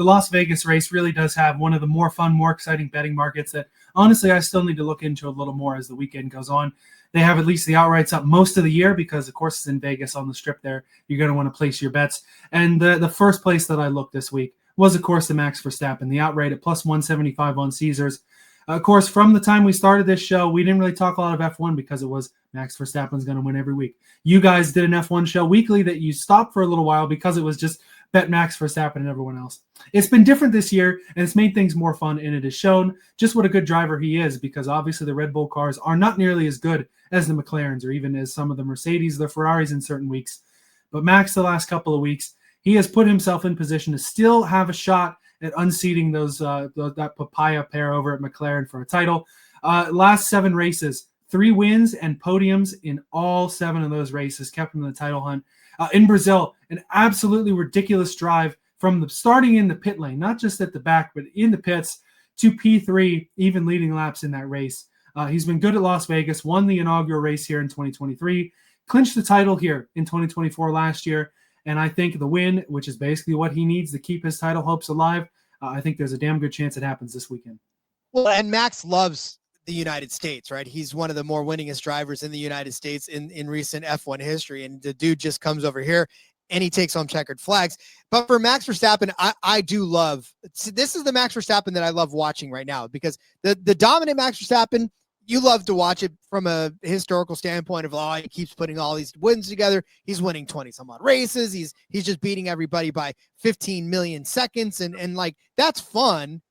the Las Vegas race really does have one of the more fun, more exciting betting markets that honestly I still need to look into a little more as the weekend goes on. They have at least the outrights up most of the year because, of course, it's in Vegas on the strip there. You're going to want to place your bets. And the first place that I looked this week was, of course, the Max Verstappen, the outright at plus 175 on Caesars. Of course, from the time we started this show, we didn't really talk a lot of F1 because it was Max Verstappen's going to win every week. You guys did an F1 show weekly that you stopped for a little while because it was just bet Max Verstappen and everyone else. It's been different this year, and it's made things more fun, and it has shown just what a good driver he is because obviously the Red Bull cars are not nearly as good as the McLarens or even as some of the Mercedes, the Ferraris in certain weeks. But Max, the last couple of weeks, he has put himself in position to still have a shot at unseating that papaya pair over at McLaren for a title. Last 7 races, 3 wins and podiums in all 7 of those races kept him in the title hunt. In Brazil, an absolutely ridiculous drive from the starting in the pit lane, not just at the back, but in the pits to P3, even leading laps in that race. He's been good at Las Vegas, won the inaugural race here in 2023, clinched the title here in 2024 last year. And I think the win, which is basically what he needs to keep his title hopes alive, I think there's a damn good chance it happens this weekend. Well, and Max loves the United States, right? He's one of the more winningest drivers in the United States in recent F1 history. And the dude just comes over here and he takes home checkered flags. But for Max Verstappen, I do love, this is the Max Verstappen that I love watching right now because the dominant Max Verstappen, you love to watch it from a historical standpoint of, he keeps putting all these wins together. He's winning 20 some odd races. He's just beating everybody by 15 million seconds. And like, that's fun.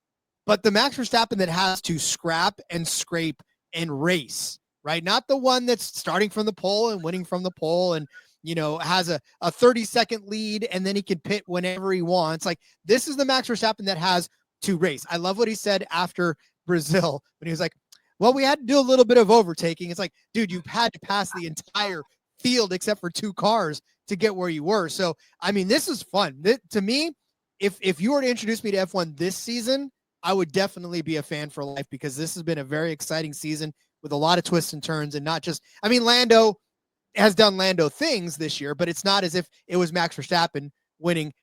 But the Max Verstappen that has to scrap and scrape and race, right? Not the one that's starting from the pole and winning from the pole and, has a 30-second lead and then he can pit whenever he wants. Like, this is the Max Verstappen that has to race. I love what he said after Brazil when he was like, well, we had to do a little bit of overtaking. It's like, dude, you've had to pass the entire field except for 2 cars to get where you were. So, I mean, this is fun. To me, if you were to introduce me to F1 this season, I would definitely be a fan for life because this has been a very exciting season with a lot of twists and turns and not just, I mean, Lando has done Lando things this year, but it's not as if it was Max Verstappen winning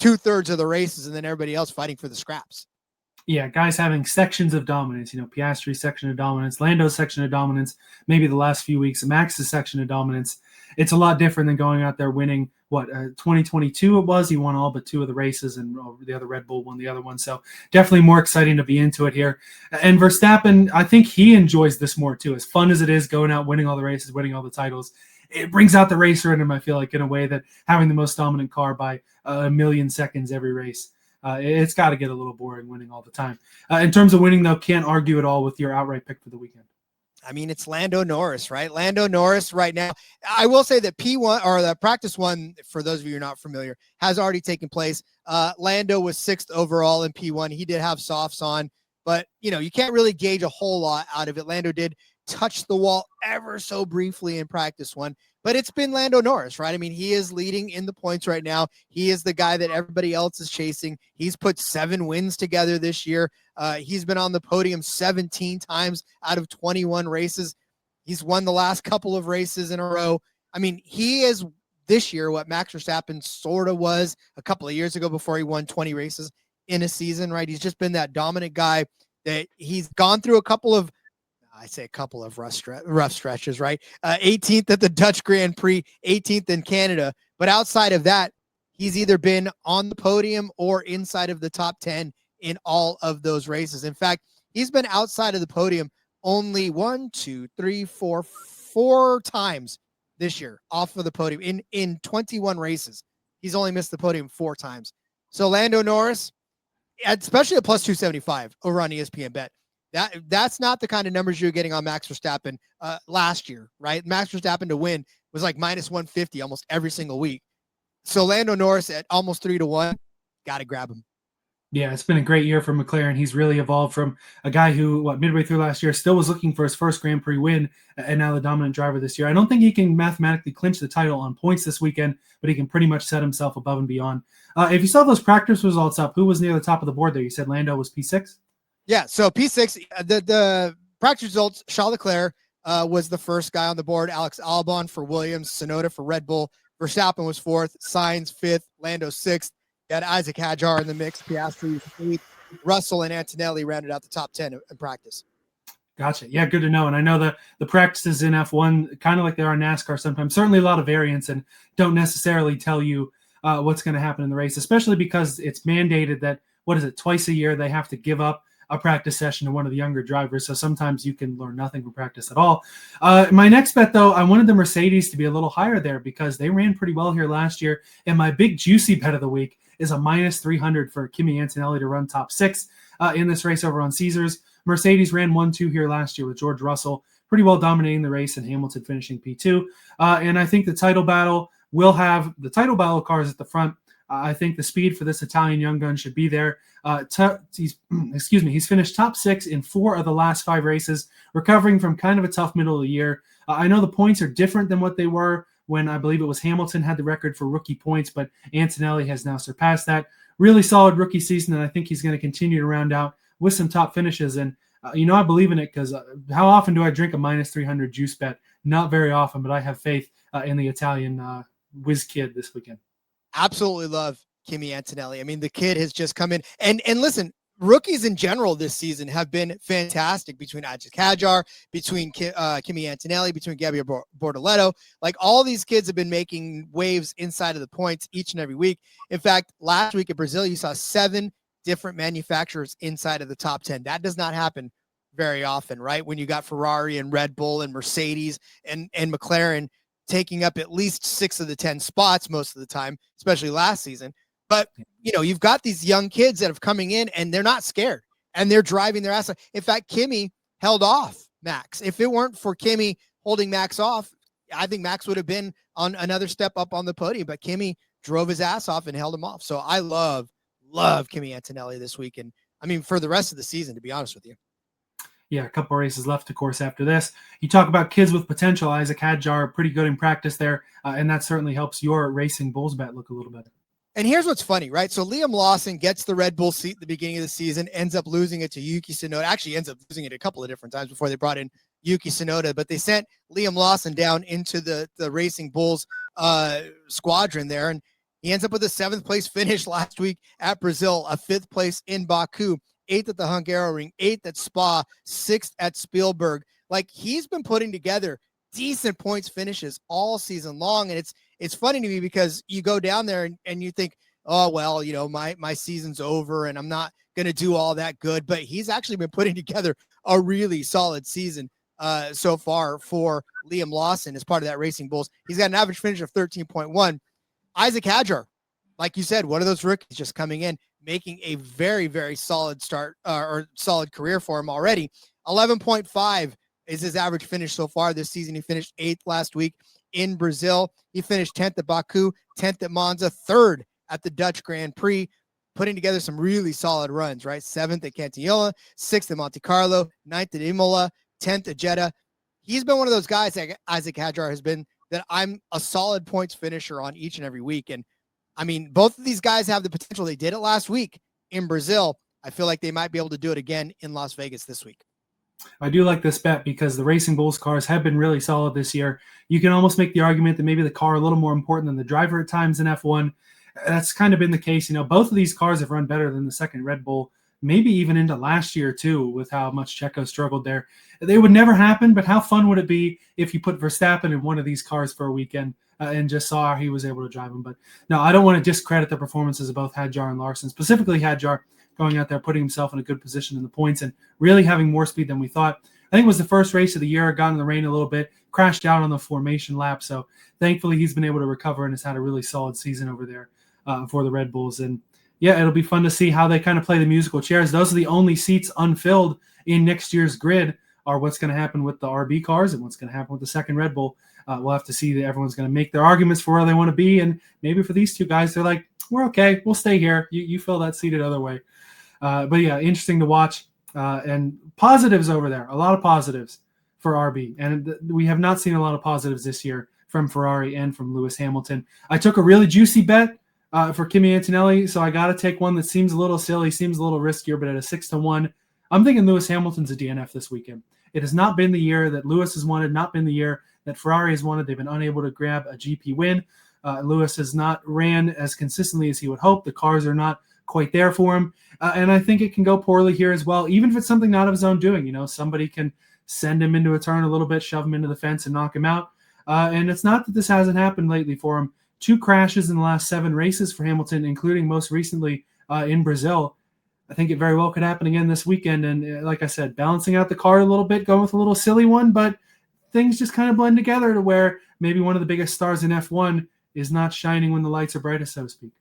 2/3 of the races and then everybody else fighting for the scraps. Yeah, guys having sections of dominance, Piastri's section of dominance, Lando's section of dominance, maybe the last few weeks, Max's section of dominance. It's a lot different than going out there winning, 2022 it was. He won all but 2 of the races, and the other Red Bull won the other one. So definitely more exciting to be into it here. And Verstappen, I think he enjoys this more too. As fun as it is going out, winning all the races, winning all the titles, it brings out the racer in him, I feel like, in a way that having the most dominant car by a million seconds every race. It's got to get a little boring winning all the time. In terms of winning, though, can't argue at all with your outright pick for the weekend. I mean, it's Lando Norris, right? Lando Norris right now. I will say that P1 or the practice one, for those of you who are not familiar, has already taken place. Lando was 6th overall in P1. He did have softs on, but you can't really gauge a whole lot out of it. Lando did touch the wall ever so briefly in practice one, but it's been Lando Norris, right? I mean, he is leading in the points right now. He is the guy that everybody else is chasing. He's put 7 wins together this year. He's been on the podium 17 times out of 21 races. He's won the last couple of races in a row. I mean, he is this year what Max Verstappen sort of was a couple of years ago before he won 20 races in a season, right? He's just been that dominant guy that he's gone through a couple of rough stretches, right? 18th at the Dutch Grand Prix, 18th in Canada. But outside of that, he's either been on the podium or inside of the top 10 in all of those races. In fact, he's been outside of the podium only 4 times this year off of the podium in 21 races. He's only missed the podium 4 times. So Lando Norris, especially at plus 275 over on ESPN Bet, that's not the kind of numbers you're getting on Max Verstappen last year, right? Max Verstappen to win was like minus 150 almost every single week. So Lando Norris at almost 3-1, got to grab him. Yeah, it's been a great year for McLaren. He's really evolved from a guy who, midway through last year, still was looking for his first Grand Prix win, and now the dominant driver this year. I don't think he can mathematically clinch the title on points this weekend, but he can pretty much set himself above and beyond. If you saw those practice results up, who was near the top of the board there? You said Lando was P6? Yeah, so P6, the practice results, Charles Leclerc was the first guy on the board, Alex Albon for Williams, Tsunoda for Red Bull, Verstappen was 4th, Sainz 5th, Lando 6th, You had Isaac Hadjar in the mix, Piastri, 8th, Russell and Antonelli rounded out the top 10 in practice. Gotcha. Yeah, good to know. And I know the practices in F1, kind of like they are in NASCAR sometimes, certainly a lot of variance and don't necessarily tell you what's going to happen in the race, especially because it's mandated that, twice a year they have to give up a practice session to one of the younger drivers. So sometimes you can learn nothing from practice at all. My next bet, though, I wanted the Mercedes to be a little higher there because they ran pretty well here last year. And my big juicy bet of the week is a minus 300 for Kimi Antonelli to run top 6 in this race over on Caesars. Mercedes ran 1-2 here last year with George Russell, pretty well dominating the race, and Hamilton finishing P2. And I think the title battle will have the title battle cars at the front. I think the speed for this Italian young gun should be there. He's finished top 6 in 4 of the last 5 races, recovering from kind of a tough middle of the year. I know the points are different than what they were when I believe it was Hamilton had the record for rookie points, but Antonelli has now surpassed that. Really solid rookie season, and I think he's going to continue to round out with some top finishes. And, I believe in it because how often do I drink a minus 300 juice bet? Not very often, but I have faith in the Italian whiz kid this weekend. Absolutely love Kimi Antonelli. I mean, the kid has just come in. And listen, rookies in general this season have been fantastic between Isaac Hadjar, between Kimi Antonelli, between Gabriel Bortoleto. Like, all these kids have been making waves inside of the points each and every week. In fact, last week at Brazil, you saw 7 different manufacturers inside of the top 10. That does not happen very often, right? When you got Ferrari and Red Bull and Mercedes and McLaren taking up at least 6 of the 10 spots most of the time, especially last season. But, you've got these young kids that have coming in and they're not scared and they're driving their ass off. In fact, Kimi held off Max. If it weren't for Kimi holding Max off, I think Max would have been on another step up on the podium, but Kimi drove his ass off and held him off. So I love Kimi Antonelli this week. And I mean, for the rest of the season, to be honest with you. Yeah, a couple races left, of course, after this. You talk about kids with potential. Isaac Hadjar, pretty good in practice there, and that certainly helps your Racing Bulls bet look a little better. And here's what's funny, right? So Liam Lawson gets the Red Bull seat at the beginning of the season, ends up losing it to Yuki Tsunoda. Actually ends up losing it a couple of different times before they brought in Yuki Tsunoda, but they sent Liam Lawson down into the Racing Bulls squadron there, and he ends up with a 7th place finish last week at Brazil, a 5th place in Baku, 8th at the Hungaroring, 8th at Spa, 6th at Spielberg. Like, he's been putting together decent points finishes all season long. And it's funny to me because you go down there and you think, oh, well, my season's over and I'm not going to do all that good. But he's actually been putting together a really solid season so far for Liam Lawson as part of that Racing Bulls. He's got an average finish of 13.1. Isaac Hadjar, like you said, one of those rookies just coming in, making a very, very solid start or solid career for him already. 11.5 is his average finish so far this season. He finished 8th last week in Brazil. He finished 10th at Baku, 10th at Monza, 3rd at the Dutch Grand Prix, putting together some really solid runs, right? 7th at Cantignola, 6th at Monte Carlo, 9th at Imola, 10th at Jeddah. He's been one of those guys that Isaac Hadjar has been that I'm a solid points finisher on each and every week. And I mean, both of these guys have the potential. They did it last week in Brazil. I feel like they might be able to do it again in Las Vegas this week. I do like this bet because the Racing Bulls cars have been really solid this year. You can almost make the argument that maybe the car a little more important than the driver at times in F1. That's kind of been the case. Both of these cars have run better than the second Red Bull, maybe even into last year too, with how much Checo struggled there. They would never happen, but how fun would it be if you put Verstappen in one of these cars for a weekend and just saw how he was able to drive them? But no, I don't want to discredit the performances of both Hadjar and Larson, specifically Hadjar going out there, putting himself in a good position in the points and really having more speed than we thought. I think it was the first race of the year, got in the rain a little bit, crashed out on the formation lap. So thankfully he's been able to recover and has had a really solid season over there for the Red Bulls. And yeah, it'll be fun to see how they kind of play the musical chairs. Those are the only seats unfilled in next year's grid, are what's going to happen with the RB cars and what's going to happen with the second Red Bull. We'll have to see that everyone's going to make their arguments for where they want to be. And maybe for these two guys, they're like, we're okay. We'll stay here. You fill that seat another way. But yeah, interesting to watch. And positives over there. A lot of positives for RB. And we have not seen a lot of positives this year from Ferrari and from Lewis Hamilton. I took a really juicy bet for Kimi Antonelli, so I got to take one that seems a little silly, seems a little riskier, but at a 6-1, I'm thinking Lewis Hamilton's a DNF this weekend. It has not been the year that Lewis has wanted, not been the year that Ferrari has wanted. They've been unable to grab a GP win. Lewis has not ran as consistently as he would hope. The cars are not quite there for him. And I think it can go poorly here as well, even if it's something not of his own doing. Somebody can send him into a turn a little bit, shove him into the fence and knock him out. And it's not that this hasn't happened lately for him. 2 crashes in the last 7 races for Hamilton, including most recently in Brazil. I think it very well could happen again this weekend. And like I said, balancing out the car a little bit, going with a little silly one, but things just kind of blend together to where maybe one of the biggest stars in F1 is not shining when the lights are brightest, so to speak.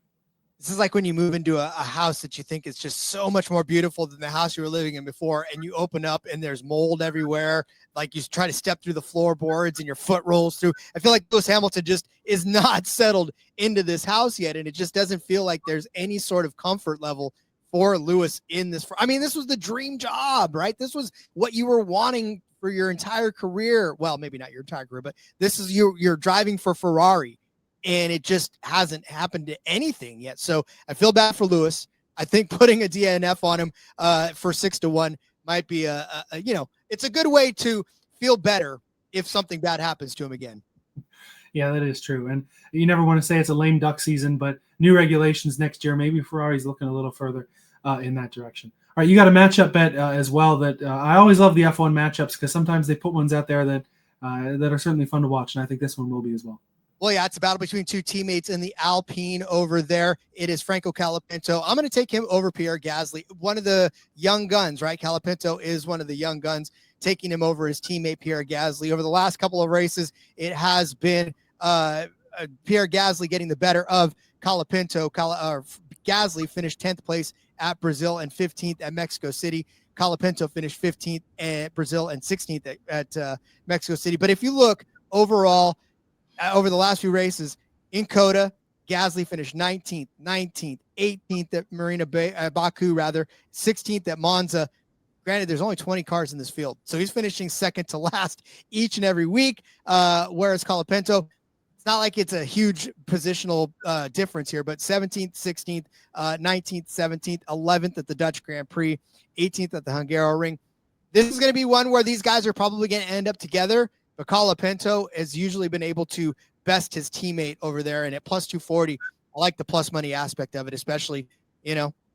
This is like when you move into a house that you think is just so much more beautiful than the house you were living in before, and you open up and there's mold everywhere. Like you try to step through the floorboards and your foot rolls through. I feel like Lewis Hamilton just is not settled into this house yet, and it just doesn't feel like there's any sort of comfort level for Lewis in this. I mean, this was the dream job, right? This was what you were wanting for your entire career. Well, maybe not your entire career, but this is you're driving for Ferrari. And it just hasn't happened to anything yet. So I feel bad for Lewis. I think putting a DNF on him for 6-1 might be it's a good way to feel better if something bad happens to him again. Yeah, that is true. And you never want to say it's a lame duck season, but new regulations next year, maybe Ferrari's looking a little further in that direction. All right, you got a matchup bet as well that I always love the F1 matchups because sometimes they put ones out there that are certainly fun to watch. And I think this one will be as well. Well, yeah, it's a battle between 2 teammates in the Alpine over there. It is Franco Colapinto. I'm going to take him over Pierre Gasly, one of the young guns, right? Colapinto is one of the young guns, taking him over his teammate Pierre Gasly. Over the last couple of races, it has been Pierre Gasly getting the better of Colapinto. Gasly finished 10th place at Brazil and 15th at Mexico City. Colapinto finished 15th at Brazil and 16th at Mexico City. But if you look overall, over the last few races in Coda, Gasly finished 19th, 18th at Baku, 16th at Monza. Granted, there's only 20 cars in this field, so he's finishing second to last each and every week. Whereas Colapinto, it's not like it's a huge positional difference here, but 17th, 16th, 19th, 17th, 11th at the Dutch Grand Prix, 18th at the Hungaroring. This is going to be one where these guys are probably going to end up together. But Colapinto has usually been able to best his teammate over there. And at plus 240, I like the plus money aspect of it, especially,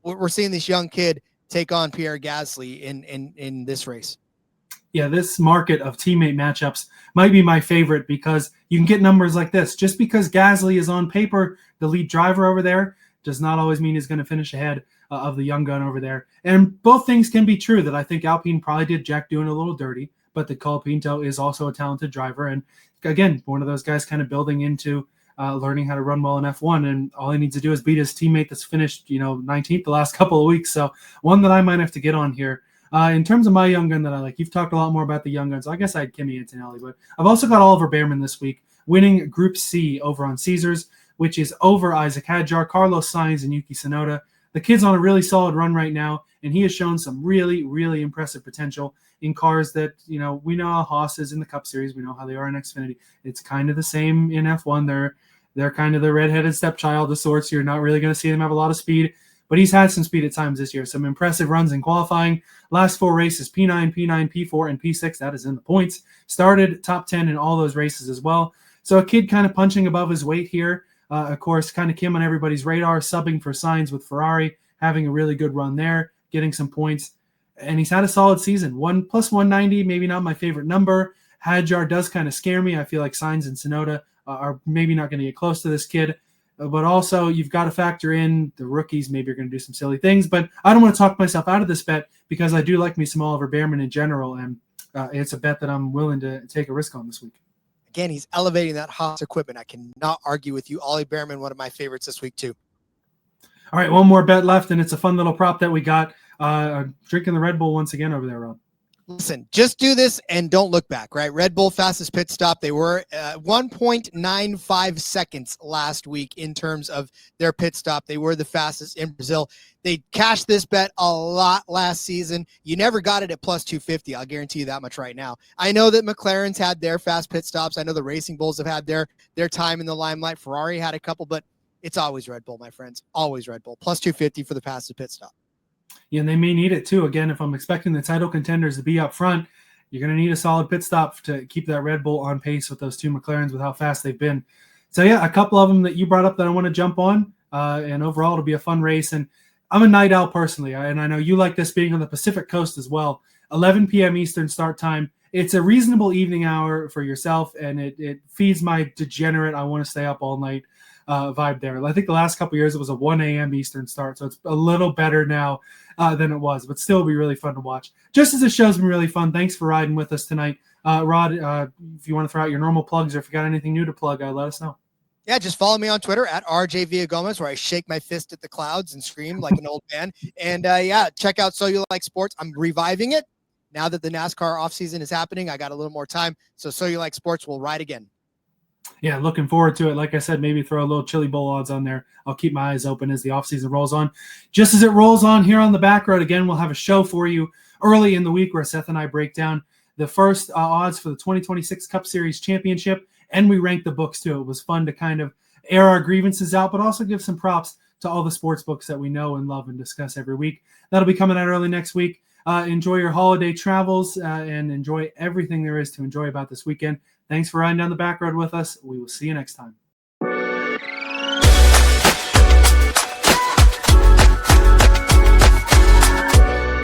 we're seeing this young kid take on Pierre Gasly in this race. Yeah, this market of teammate matchups might be my favorite because you can get numbers like this. Just because Gasly is on paper the lead driver over there does not always mean he's going to finish ahead of the young gun over there. And both things can be true, that I think Alpine probably did Jack doing a little dirty, but that Colapinto is also a talented driver. And again, one of those guys kind of building into learning how to run well in F1. And all he needs to do is beat his teammate that's finished, 19th the last couple of weeks. So one that I might have to get on here. In terms of my young gun that I like, you've talked a lot more about the young guns. I guess I had Kimi Antonelli, but I've also got Oliver Bearman this week, winning Group C over on Caesars, which is over Isaac Hadjar, Carlos Sainz, and Yuki Tsunoda. The kid's on a really solid run right now, and he has shown some really, really impressive potential in cars that, we know how Haas is in the Cup Series. We know how they are in Xfinity. It's kind of the same in F1. They're kind of the redheaded stepchild of sorts. You're not really going to see them have a lot of speed, but he's had some speed at times this year. Some impressive runs in qualifying. Last 4 races, P9, P4, and P6, that is in the points. Started top 10 in all those races as well. So a kid kind of punching above his weight here. Of course, kind of came on everybody's radar, subbing for Sainz with Ferrari, having a really good run there, getting some points. And he's had a solid season. 1 plus 190, maybe not my favorite number. Hadjar does kind of scare me. I feel like Sainz and Tsunoda are maybe not going to get close to this kid. But also, you've got to factor in the rookies. Maybe you're going to do some silly things. But I don't want to talk myself out of this bet because I do like me some Oliver Bearman in general. And it's a bet that I'm willing to take a risk on this week. Again, he's elevating that Haas equipment. I cannot argue with you. Ollie Bearman, one of my favorites this week, too. All right, one more bet left, and it's a fun little prop that we got. Drinking the Red Bull once again over there, Rob. Listen, just do this and don't look back, right? Red Bull fastest pit stop. They were 1.95 seconds last week in terms of their pit stop. They were the fastest in Brazil. They cashed this bet a lot last season. You never got it at plus 250. I'll guarantee you that much right now. I know that McLaren's had their fast pit stops. I know the Racing Bulls have had their time in the limelight. Ferrari had a couple, but it's always Red Bull, my friends. Always Red Bull. Plus 250 for the fastest pit stop. Yeah, and they may need it too. Again, if I'm expecting the title contenders to be up front, you're going to need a solid pit stop to keep that Red Bull on pace with those two McLarens with how fast they've been. So yeah, a couple of them that you brought up that I want to jump on. And overall, it'll be a fun race. And I'm a night owl personally, and I know you like this being on the Pacific Coast as well. 11 p.m. Eastern start time. It's a reasonable evening hour for yourself, and it feeds my degenerate, I want to stay up all night vibe there. I think the last couple of years it was a 1 a.m. Eastern start, so it's a little better now than it was, but still be really fun to watch. Just as the show's been really fun, thanks for riding with us tonight. Rod, if you want to throw out your normal plugs or if you got anything new to plug, let us know. Yeah, just follow me on Twitter at RJ Villagomez, where I shake my fist at the clouds and scream like an old man. And check out So You Like Sports. I'm reviving it now that the NASCAR offseason is happening. I got a little more time, so You Like Sports will ride again. Yeah, looking forward to it. Like I said, maybe throw a little Chili Bowl odds on there. I'll keep my eyes open as the offseason rolls on. Just as it rolls on here on the back road, again, we'll have a show for you early in the week where Seth and I break down the first odds for the 2026 Cup Series Championship, and we rank the books too. It was fun to kind of air our grievances out, but also give some props to all the sports books that we know and love and discuss every week. That'll be coming out early next week. Enjoy your holiday travels and enjoy everything there is to enjoy about this weekend. Thanks for riding down the back road with us. We will see you next time.